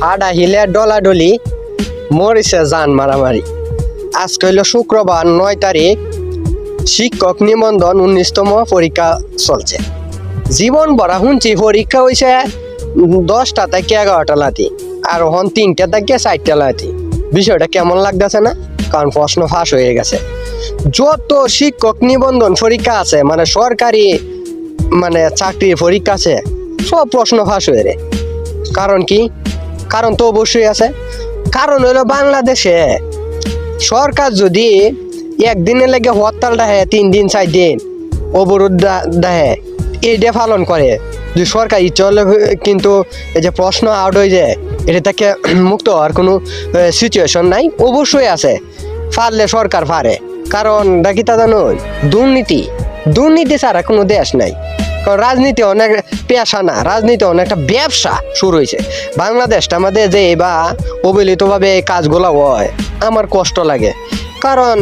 হাডা হিলে ডলাডলি মরিছে জান মারামারি। আজকে হইল শুক্রবার 9 তারিখ, শিক্ষক নিবন্ধন 19তম পরীক্ষা চলছে। জীবন ভরা শুনছি পরীক্ষা হয়েছে 10টা থেকে 11টা লাতি, আর হন 3টা থেকে 4টা লাতি। বিষয়টা কেমন লাগতেছে না? কারণ প্রশ্ন ফাঁস হয়ে গেছে। যত শিক্ষক নিবন্ধন পরীক্ষা আছে, মানে সরকারি মানে চাকরির পরীক্ষা আছে, সব প্রশ্ন ফাঁস হয়ে রে। কারণ কি? কারণ তো অবশ্যই আছে। কারণ হইলো বাংলাদেশে সরকার যদি একদিনের লেগে হরতাল ডাহে, 3 দিন 4 দিন অবরোধ ডাহে, এইটা পালন করে যদি সরকার ইচ্ছা হলে কিন্তু এই যে প্রশ্ন আউট হয়ে যায়, এটা থেকে মুক্ত হওয়ার কোনো সিচুয়েশন নাই। অবশ্যই আছে, পারলে সরকার পারে। কারণ ডাকি তা জানো, দুর্নীতি ছাড়া কোনো দেশ নাই। কারণ রাজনীতি অনেক পেশা না, রাজনীতি অনেকটা ব্যবসা শুরু হয়েছে। বাংলাদেশটা আমাদের যে বা অবহেলিতভাবে এই কাজগুলো হয়, আমার কষ্ট লাগে। কারণ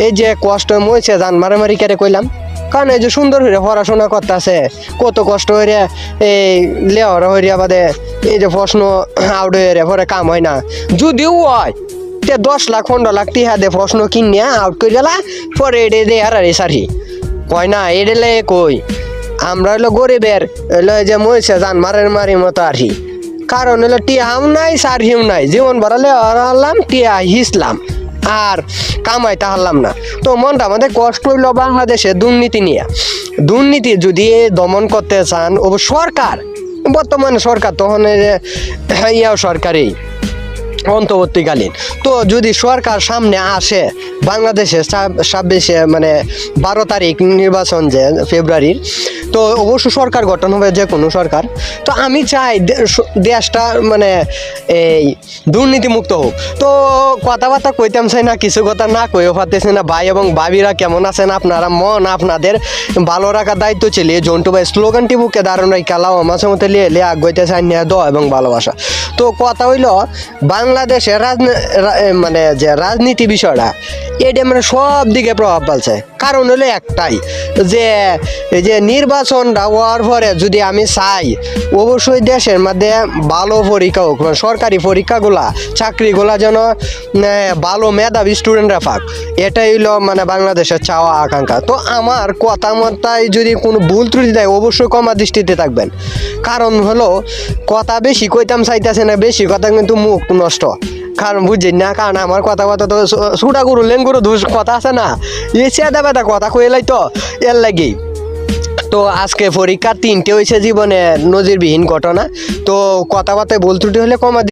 এই যে কষ্ট মইছে জান মারামারি কেড়ে কইলাম, কারণ এই যে সুন্দর হইয়া পড়াশোনা করতেছে, কত কষ্ট হইয়া এই লেহরা হইয়া বাদে এই যে প্রশ্ন আউট হয়ে পরে কাম হয় না। যদিও হয় 10 লাখ 15 লাখ টিহা দে প্রশ্ন কিনিয়া আউট করে গেলা, পরে এডে দে আর সারি কয় না এডেলে কই আমরা হইলো গরিবের হইলো যে মইছে জান মারি মতো আর কি। কারণ হইলো টিহাও নাই সারহিও নাই, জীবন ভরালে হারলাম, টিয়া হিসলাম আর কামাইতে হারলাম না। তো মনটা আমাদের কষ্ট হইল বাংলাদেশে দুর্নীতি নিয়ে। দুর্নীতি যদি দমন করতে চান, সরকার বর্তমানে সরকার তখন ইয়াও সরকারি অন্তর্বর্তীকালীন, তো যদি সরকার সামনে আসে বাংলাদেশে 26 মানে 12 তারিখ নির্বাচন যে ফেব্রুয়ারির, তো অবশ্য সরকার গঠন হবে, যে কোনো সরকার। তো আমি চাই দেশটা মানে এই দুর্নীতিমুক্ত হোক। তো কথাবার্তা কইতাম চাই না, কিছু কথা না কইও পারতেছি না। ভাই এবং ভাবিরা কেমন আছেন আপনারা? মন আপনাদের ভালো রাখার দায়িত্ব ছিল জন্টু ভাই স্লোগানটি বুকে দাঁড়ানো খেলাও মাঝে মধ্যে লিয়ে আগাইতে চাই নিয়ে দ এবং ভালোবাসা। তো কথা হইল বাংলাদেশের মানে যে রাজনীতি বিষয়টা, এটা মানে সব দিকে প্রভাব ফেলছে। কারণ হলো একটাই, যে এই যে নির্বাচনটা হওয়ার পরে যদি আমি চাই অবশ্যই দেশের মধ্যে ভালো পরীক্ষা হোক, সরকারি পরীক্ষাগুলা চাকরিগুলা যেন ভালো মেধাবী স্টুডেন্টরা পাক, এটাই হইলো মানে বাংলাদেশের চাওয়া আকাঙ্ক্ষা। তো আমার কথা মতায় যদি কোনো ভুল ত্রুটি দেয় অবশ্যই ক্ষমা দৃষ্টিতে থাকবেন। কারণ হলো কথা বেশি কইতাম চাইতেছে না, বেশি কথা কিন্তু মুখ নষ্ট। কারণ বুঝছেন না, কারণ আমার কথা তো ছুটা গরু লেঙ্গুরু ধুস কথা আছে না, এ চেদা বেদা কথা কইলাই তো এর লাগি। তো আজকে পরীক্ষা 3টে হয়েছে জীবনে নজিরবিহীন ঘটনা। তো কথাবার্তায় ভুল ত্রুটি হলে ক্ষমা